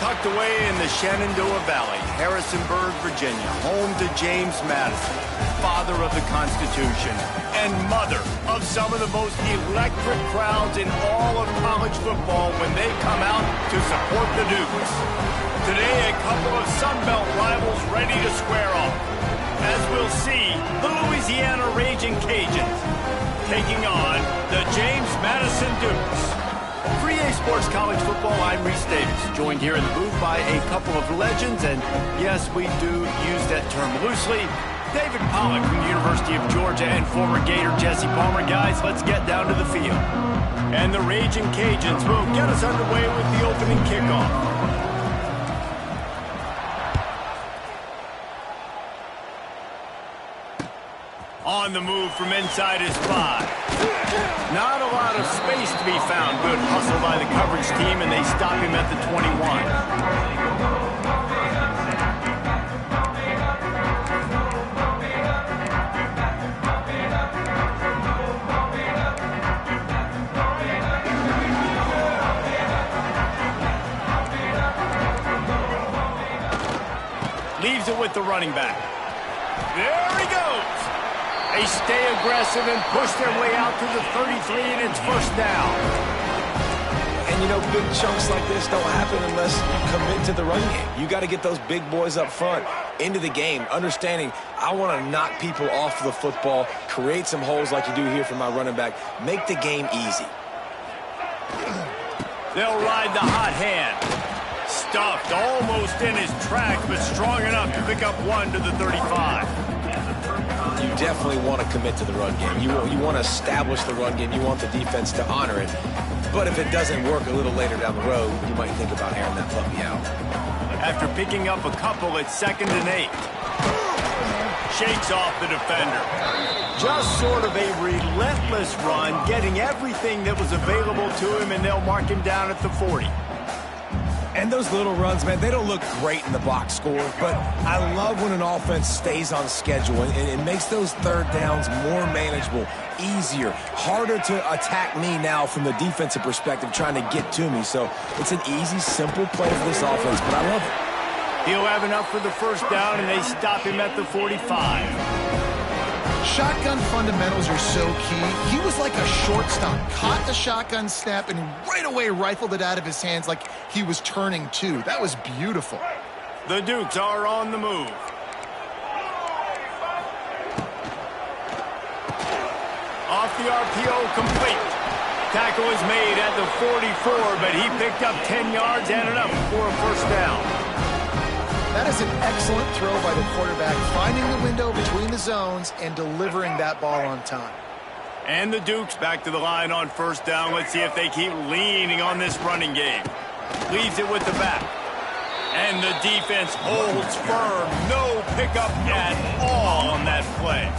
Tucked away in the Shenandoah Valley, Harrisonburg, Virginia, home to James Madison, father of the Constitution and mother of some of the most electric crowds in all of college football when they come out to support the Dukes. Today, a couple of Sun Belt rivals ready to square off. As we'll see, the Louisiana Ragin Cajuns taking on the James Madison Dukes. For EA Sports College Football, I'm Reese Davis, joined here in the booth by a couple of legends, and yes, we do use that term loosely. David Pollack from the University of Georgia and former Gator Jesse Palmer. Guys, let's get down to the field. And the Ragin Cajuns will get us underway with the opening kickoff. On the move from inside his 5. Not a lot of space to be found. Good hustle by the coverage team, and they stop him at the 21. Leaves it with the running back. There he goes. They stay aggressive and push their way out to the 33, and it's first down. And, you know, big chunks like this don't happen unless you commit to the run game. You got to get those big boys up front into the game, understanding I want to knock people off the football, create some holes like you do here for my running back, make the game easy. They'll ride the hot hand. Stuffed almost in his track, but strong enough to pick up 1 to the 35. You definitely want to commit to the run game. You want to establish the run game. You want the defense to honor it. But if it doesn't work a little later down the road, you might think about airing that puppy out. After picking up a couple, it's 2nd and 8. Shakes off the defender. Just sort of a relentless run, getting everything that was available to him, and they'll mark him down at the 40. And those little runs, man, they don't look great in the box score, but I love when an offense stays on schedule, and it makes those third downs more manageable, easier, harder to attack me now from the defensive perspective trying to get to me. So it's an easy, simple play for this offense, but I love it. He'll have enough for the first down, and they stop him at the 45. Shotgun fundamentals are so key. He was like a shortstop, caught the shotgun snap and right away rifled it out of his hands like he was turning two. That was beautiful. The Dukes are on the move. Off the RPO, complete. Tackle is made at the 44, but he picked up 10 yards and enough for a first down. That is an excellent throw by the quarterback, finding the window between the zones and delivering that ball on time. And the Dukes back to the line on first down. Let's see if they keep leaning on this running game. Leaves it with the back. And the defense holds firm. No pickup at all on that play.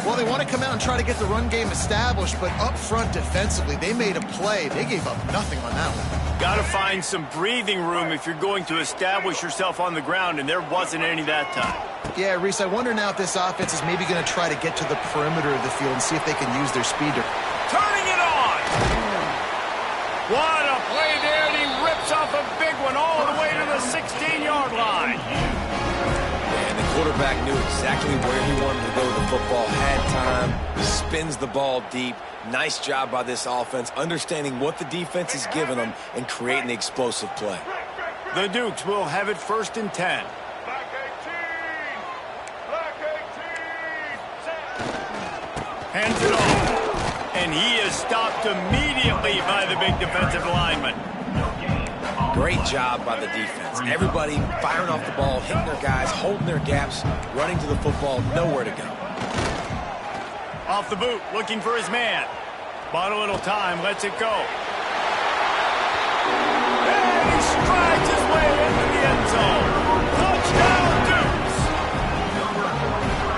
Well, they want to come out and try to get the run game established, but up front defensively, they made a play. They gave up nothing on that one. Got to find some breathing room if you're going to establish yourself on the ground, and there wasn't any that time. Yeah, Reese, I wonder now if this offense is maybe going to try to get to the perimeter of the field and see if they can use their speed to... Turning it on! What a play there, and he rips off a big one all the way to the 16-yard line. And the quarterback knew exactly where he wanted to go with the football, had time, spins the ball deep. Nice job by this offense, understanding what the defense is giving them and creating the explosive play. The Dukes will have it 1st and 10. Black 18. Black 18. Hands it off. And he is stopped immediately by the big defensive lineman. Great job by the defense. Everybody firing off the ball, hitting their guys, holding their gaps, running to the football, nowhere to go. Off the boot, looking for his man. Bought a little time, lets it go. And he strides his way into the end zone. Touchdown, Dukes!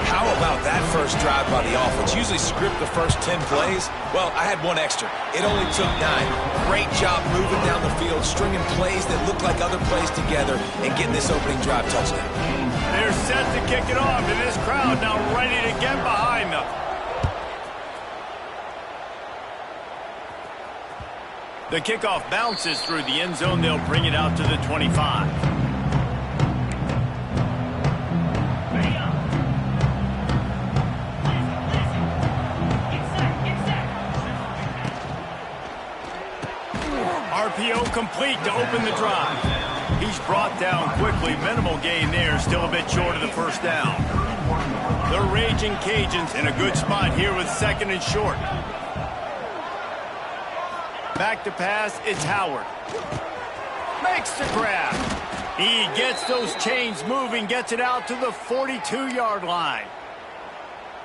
How about that first drive by the offense? Usually script the first 10 plays. Well, I had one extra. It only took 9. Great job moving down the field, stringing plays that look like other plays together, and getting this opening drive touchdown. They're set to kick it off, and this crowd now ready to get behind them. The kickoff bounces through the end zone. They'll bring it out to the 25. RPO complete to open the drive. He's brought down quickly. Minimal gain there. Still a bit short of the first down. The Ragin' Cajuns in a good spot here with 2nd and short. Back to pass, it's Howard. Makes the grab. He gets those chains moving, gets it out to the 42-yard line.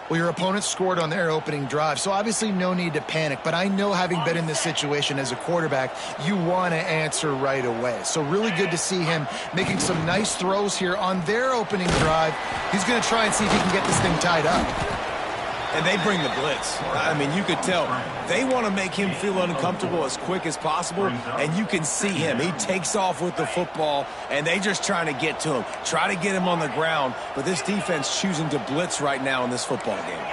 Well, your opponent scored on their opening drive, so obviously no need to panic. But I know, having been in this situation as a quarterback, you want to answer right away. So really good to see him making some nice throws here on their opening drive. He's going to try and see if he can get this thing tied up. And they bring the blitz. I mean, you could tell they want to make him feel uncomfortable as quick as possible, and you can see him. He takes off with the football, and they just trying to get to him, try to get him on the ground, but this defense choosing to blitz right now in this football game.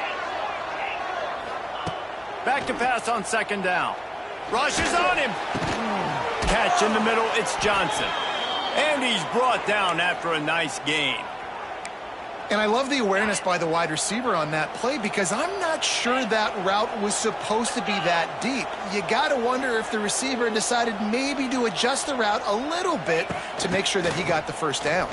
Back to pass on 2nd down. Rushes on him. Catch in the middle, it's Johnson. And he's brought down after a nice gain. And I love the awareness by the wide receiver on that play, because I'm not sure that route was supposed to be that deep. You got to wonder if the receiver decided maybe to adjust the route a little bit to make sure that he got the first down.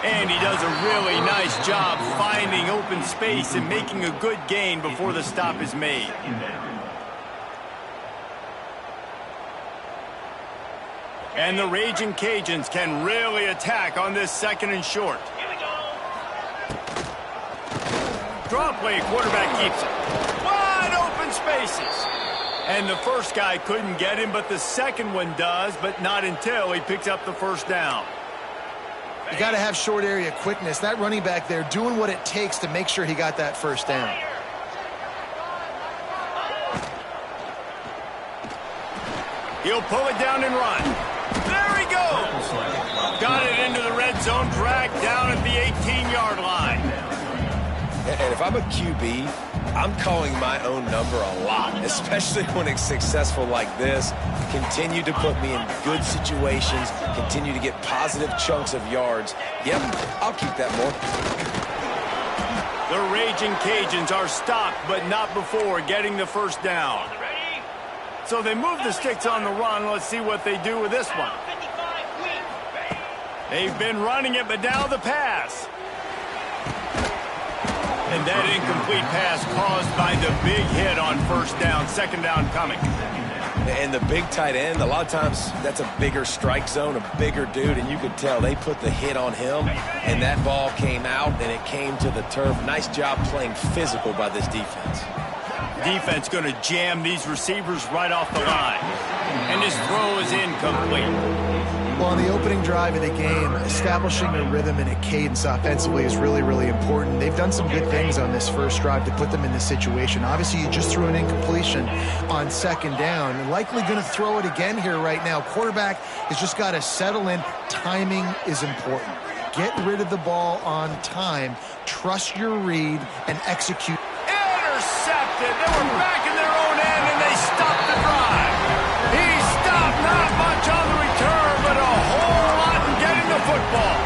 And he does a really nice job finding open space and making a good gain before the stop is made. And the Ragin' Cajuns can really attack on this 2nd and short. Draw play, quarterback keeps it. Wide open spaces. And the first guy couldn't get him, but the second one does, but not until he picks up the first down. You got to have short area quickness. That running back there doing what it takes to make sure he got that first down. He'll pull it down and run. There he goes. Got it into the red zone, dragged down at the 18-yard line. And if I'm a QB, I'm calling my own number a lot, especially when it's successful like this. Continue to put me in good situations, continue to get positive chunks of yards. Yep, I'll keep that more. The Ragin' Cajuns are stopped, but not before getting the first down. So they move the sticks on the run. Let's see what they do with this one. They've been running it, but now the pass. And that incomplete pass caused by the big hit on first down. 2nd down coming. And the big tight end, a lot of times that's a bigger strike zone, a bigger dude, and you could tell they put the hit on him, and that ball came out, and it came to the turf. Nice job playing physical by this defense. Defense going to jam these receivers right off the line. And his throw is incomplete. Well, on the opening drive of the game, establishing a rhythm and a cadence offensively is really, really important. They've done some good things on this first drive to put them in this situation. Obviously, you just threw an incompletion on 2nd down. Likely going to throw it again here right now. Quarterback has just got to settle in. Timing is important. Get rid of the ball on time. Trust your read and execute. Intercepted. They were back in their own end, and they stopped the drive. He stopped not much on the return, but a whole lot in getting the football.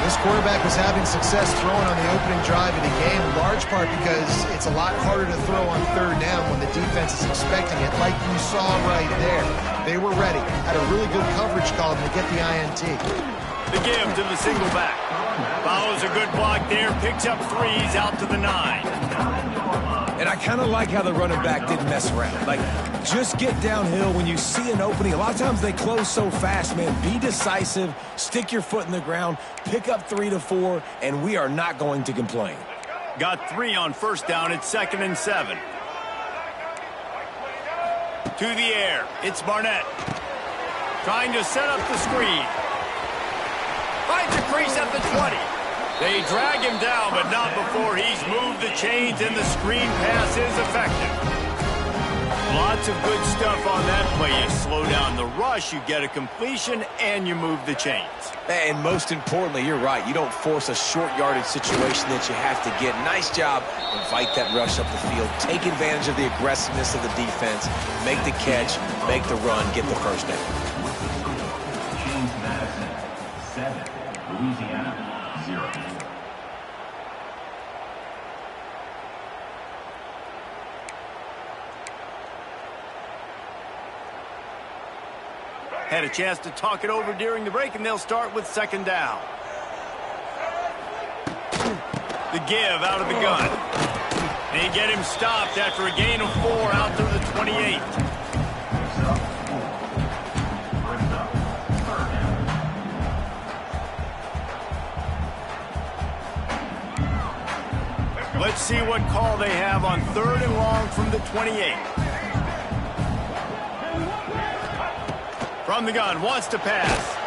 This quarterback was having success throwing on the opening drive of the game, in large part because it's a lot harder to throw on 3rd down when the defense is expecting it, like you saw right there. They were ready. Had a really good coverage call to get the INT. The give to the single back. Follows a good block there. Picks up threes out to the 9. And I kind of like how the running back didn't mess around. Like, just get downhill when you see an opening. A lot of times they close so fast, man. Be decisive, stick your foot in the ground, pick up 3 to 4, and we are not going to complain. Got 3 on first down. It's 2nd and 7. To the air. It's Barnett. Trying to set up the screen. Finds a crease at the 20. They drag him down, but not before he's moved the chains, and the screen pass is effective. Lots of good stuff on that play. You slow down the rush, you get a completion, and you move the chains. And most importantly, you're right. You don't force a short yardage situation that you have to get. Nice job. Invite that rush up the field. Take advantage of the aggressiveness of the defense. Make the catch, make the run, get the first down. James Madison, 7. Louisiana, 0. Had a chance to talk it over during the break, and they'll start with 2nd down. The give out of the gun. They get him stopped after a gain of 4 out to the 28. Let's see what call they have on 3rd and long from the 28. From the gun, wants to pass.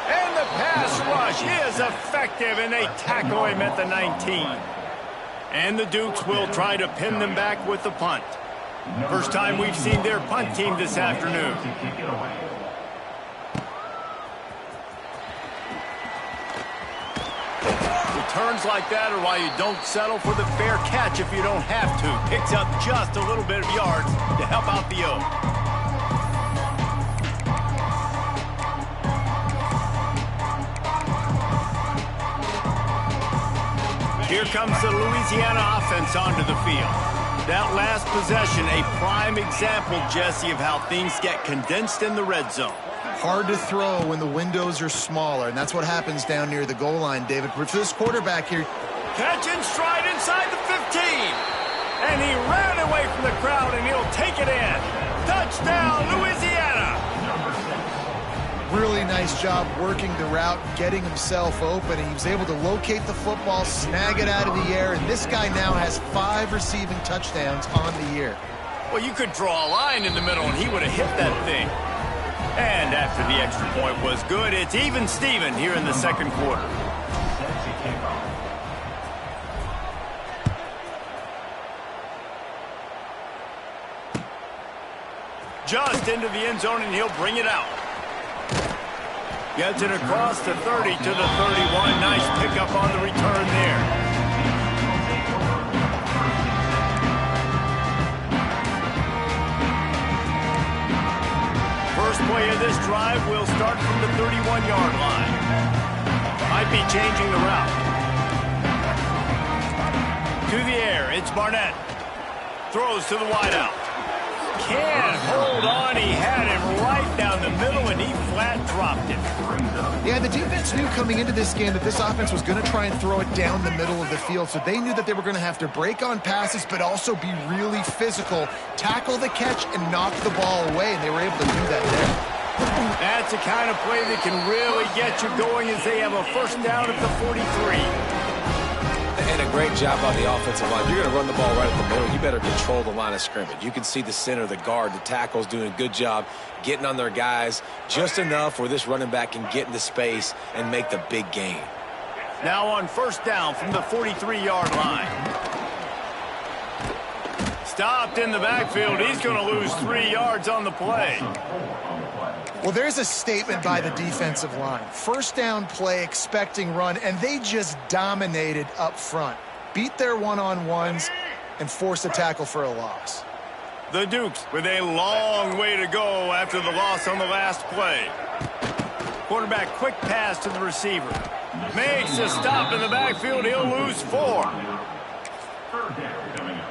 And the pass rush is effective, and they tackle him at the 19. And the Dukes will try to pin them back with the punt. First time we've seen their punt team this afternoon. Returns like that are why you don't settle for the fair catch if you don't have to. Picks up just a little bit of yards to help out the O. Here comes the Louisiana offense onto the field. That last possession, a prime example, Jesse, of how things get condensed in the red zone. Hard to throw when the windows are smaller, and that's what happens down near the goal line, David. For this quarterback here. Catch in stride inside the 15. And he ran away from the crowd, and he'll take it in. Touchdown, Louisiana. Really nice job working the route, getting himself open. He was able to locate the football, snag it out of the air, and this guy now has 5 receiving touchdowns on the year. Well, you could draw a line in the middle, and he would have hit that thing. And after the extra point was good, it's even Steven here in the 2nd quarter. Just into the end zone, and he'll bring it out. Gets it across the 30 to the 31. Nice pickup on the return there. First play of this drive will start from the 31-yard line. Might be changing the route. To the air, it's Barnett. Throws to the wideout. Can't hold on. He had him right down the middle, and he flat dropped it. Yeah, the defense knew coming into this game that this offense was going to try and throw it down the middle of the field, so they knew that they were going to have to break on passes but also be really physical, tackle the catch, and knock the ball away, and they were able to do that there. That's the kind of play that can really get you going as they have a first down at the 43. And a great job on the offensive line. You're going to run the ball right at the middle. You better control the line of scrimmage. You can see the center, the guard, the tackles doing a good job getting on their guys just enough where this running back can get into space and make the big gain. Now on first down from the 43-yard line. Stopped in the backfield. He's going to lose 3 yards on the play. Well, there's a statement by the defensive line. First down play, expecting run, and they just dominated up front. Beat their one-on-ones and forced a tackle for a loss. The Dukes with a long way to go after the loss on the last play. Quarterback quick pass to the receiver. Makes a stop in the backfield. He'll lose 4. Third down coming up.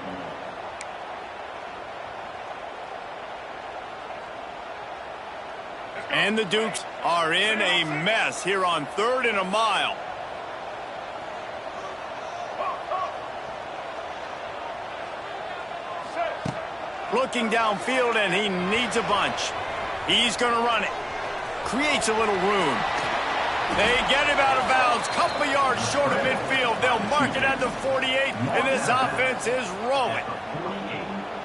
And the Dukes are in a mess here on 3rd and a mile. Looking downfield, and he needs a bunch. He's going to run it. Creates a little room. They get him out of bounds. Couple yards short of midfield. They'll mark it at the 48, and this offense is rolling.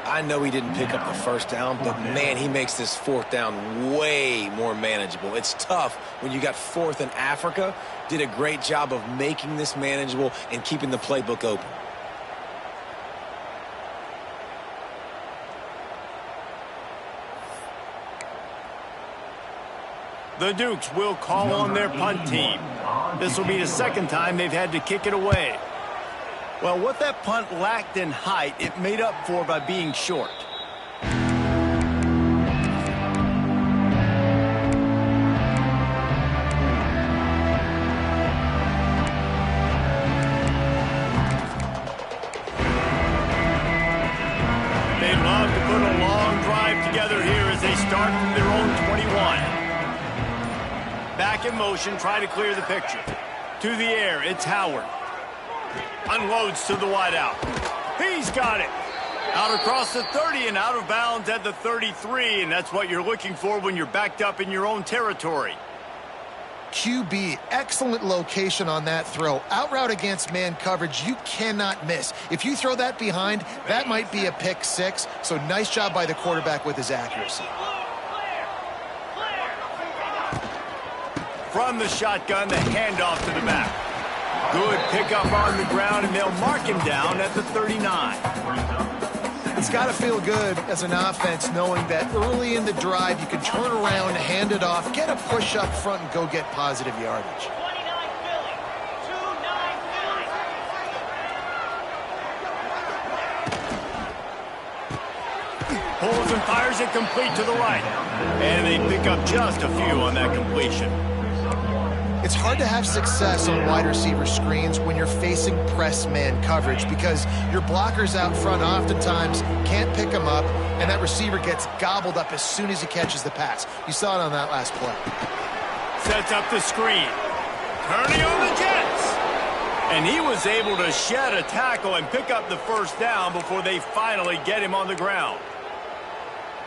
I know he didn't pick up the first down, but, man, he makes this 4th down way more manageable. It's tough when you got 4th in Africa. Did a great job of making this manageable and keeping the playbook open. The Dukes will call on their punt team. This will be the 2nd time they've had to kick it away. Well, what that punt lacked in height, it made up for by being short. They love to put a long drive together here as they start from their own 21. Back in motion, try to clear the picture. To the air, it's Howard. Unloads to the wideout. He's got it. Out across the 30 and out of bounds at the 33, and that's what you're looking for when you're backed up in your own territory. QB, excellent location on that throw. Out route against man coverage, you cannot miss. If you throw that behind, that might be a pick 6, so nice job by the quarterback with his accuracy. From the shotgun, the handoff to the back. Good pickup on the ground, and they'll mark him down at the 39. It's got to feel good as an offense knowing that early in the drive you can turn around, hand it off, get a push up front, and go get positive yardage. Pulls and fires it complete to the right. And they pick up just a few on that completion. It's hard to have success on wide receiver screens when you're facing press man coverage because your blockers out front oftentimes can't pick them up, and that receiver gets gobbled up as soon as he catches the pass. You saw it on that last play. Sets up the screen. Turning on the Jets. And he was able to shed a tackle and pick up the 1st down before they finally get him on the ground.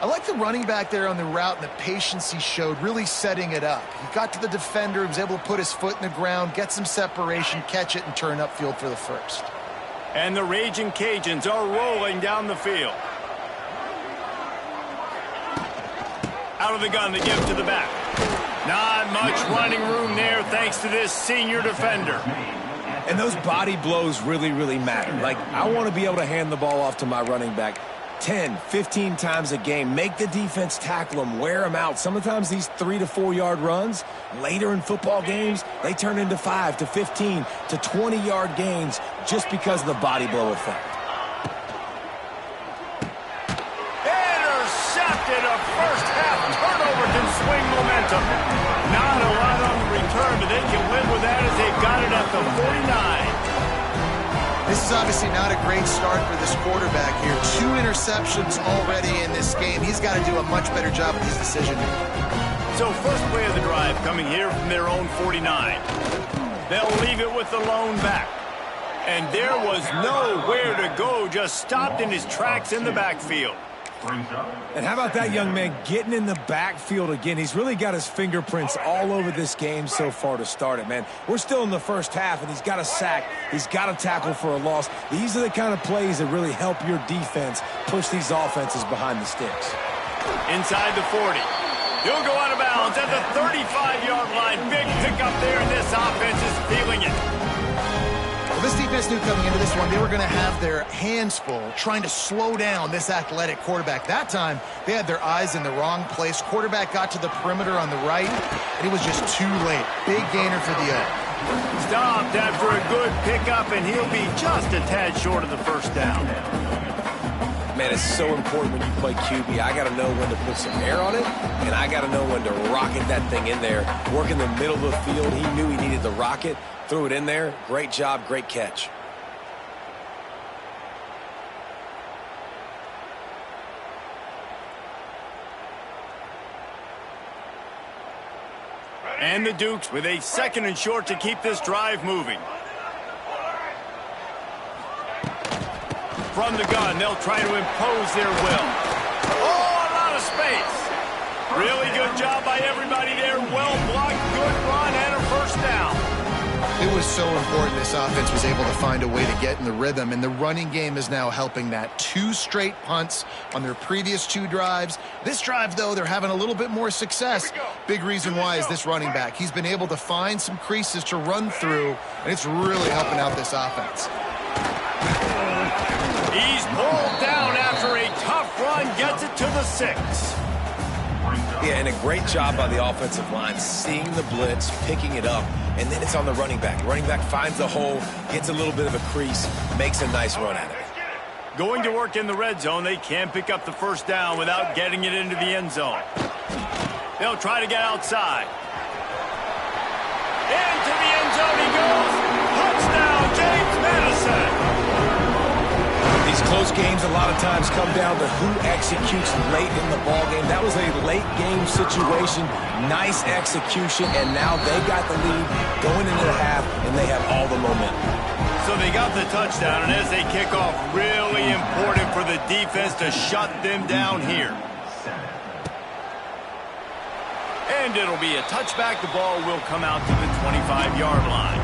I like the running back there on the route and the patience he showed, really setting it up. He got to the defender, he was able to put his foot in the ground, get some separation, catch it, and turn upfield for the 1st. And the Ragin' Cajuns are rolling down the field. Out of the gun, they give to the back. Not much running room there thanks to this senior defender. And those body blows really, really matter. Like, I want to be able to hand the ball off to my running back 10, 15 times a game. Make the defense tackle them, wear them out. Sometimes these 3 to 4 yard runs, later in football games, they turn into 5 to 15 to 20 yard gains just because of the body blow effect. Intercepted. A 1st half turnover can swing momentum. Not a lot on the return, but they can live with that as they've got it at the 49. This is obviously not a great start for this quarterback here. 2 interceptions already in this game. He's got to do a much better job with his decision. So 1st play of the drive coming here from their own 49. They'll leave it with the lone back. And there was nowhere to go, just stopped in his tracks in the backfield. And how about that young man getting in the backfield again? He's really got his fingerprints all over this game so far to start it, man. We're still in the 1st half, and he's got a sack. He's got a tackle for a loss. These are the kind of plays that really help your defense push these offenses behind the sticks. Inside the 40. He'll go out of bounds at the 35-yard line. Big pickup there, and this offense is feeling it. Well, this defense knew coming into this one they were going to have their hands full trying to slow down this athletic quarterback. That time, they had their eyes in the wrong place. Quarterback got to the perimeter on the right, and he was just too late. Big gainer for the O. Stopped after a good pickup, and he'll be just a tad short of the 1st down. Man, it's so important when you play QB. I got to know when to put some air on it, and I got to know when to rocket that thing in there. Work in the middle of the field. He knew he needed the rocket. Threw it in there. Great job, great catch. And the Dukes with a 2nd and short to keep this drive moving. From the gun, they'll try to impose their will. Oh, a lot of space. Really good job by everybody there. Well blocked, good run, and a first down. It was so important this offense was able to find a way to get in the rhythm, and the running game is now helping that. 2 straight punts on their previous 2 drives. This drive, though, they're having a little bit more success. Big reason why is this running back. He's been able to find some creases to run through, and it's really helping out this offense. He's pulled down after a tough run, gets it to the 6. Yeah, and a great job by the offensive line, seeing the blitz, picking it up, and then it's on the running back. Running back finds the hole, gets a little bit of a crease, makes a nice run at it. Going to work in the red zone, they can't pick up the first down without getting it into the end zone. They'll try to get outside. Into the end zone he goes. Touchdown, James Madison. These close games a lot of times come down to who executes late in the ball game. That was a late game situation, nice execution, and now they got the lead going into the half, and they have all the momentum. So they got the touchdown, and as they kick off, really important for the defense to shut them down here. And it'll be a touchback. The ball will come out to the 25-yard line.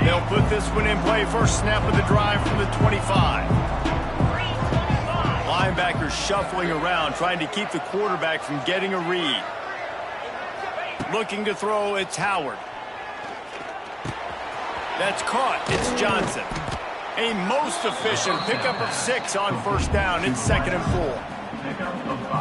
They'll put this one in play. First snap of the drive from the 25. Linebackers shuffling around, trying to keep the quarterback from getting a read. Looking to throw, it's Howard. That's caught. It's Johnson. A most efficient pickup of 6 on first down. It's 2nd and 4.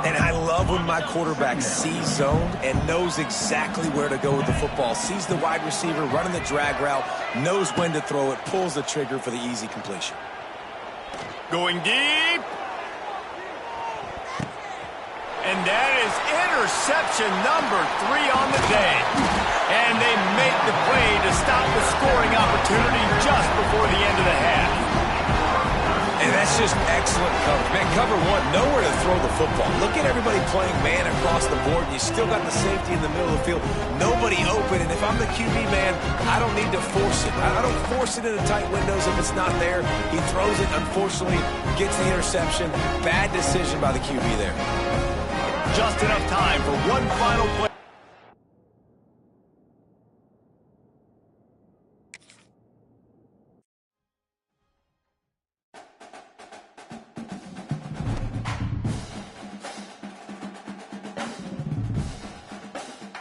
And I love when my quarterback sees zoned and knows exactly where to go with the football. Sees the wide receiver running the drag route, knows when to throw it, pulls the trigger for the easy completion. Going deep. And that is interception number 3 on the day. And they make the play to stop the scoring opportunity just before the end of the half. And that's just excellent coverage. Man, cover 1, nowhere to throw the football. Look at everybody playing man across the board, and you still got the safety in the middle of the field. Nobody open, and if I'm the QB, man, I don't need to force it. I don't force it into tight windows if it's not there. He throws it, unfortunately, gets the interception. Bad decision by the QB there. Just enough time for one final play.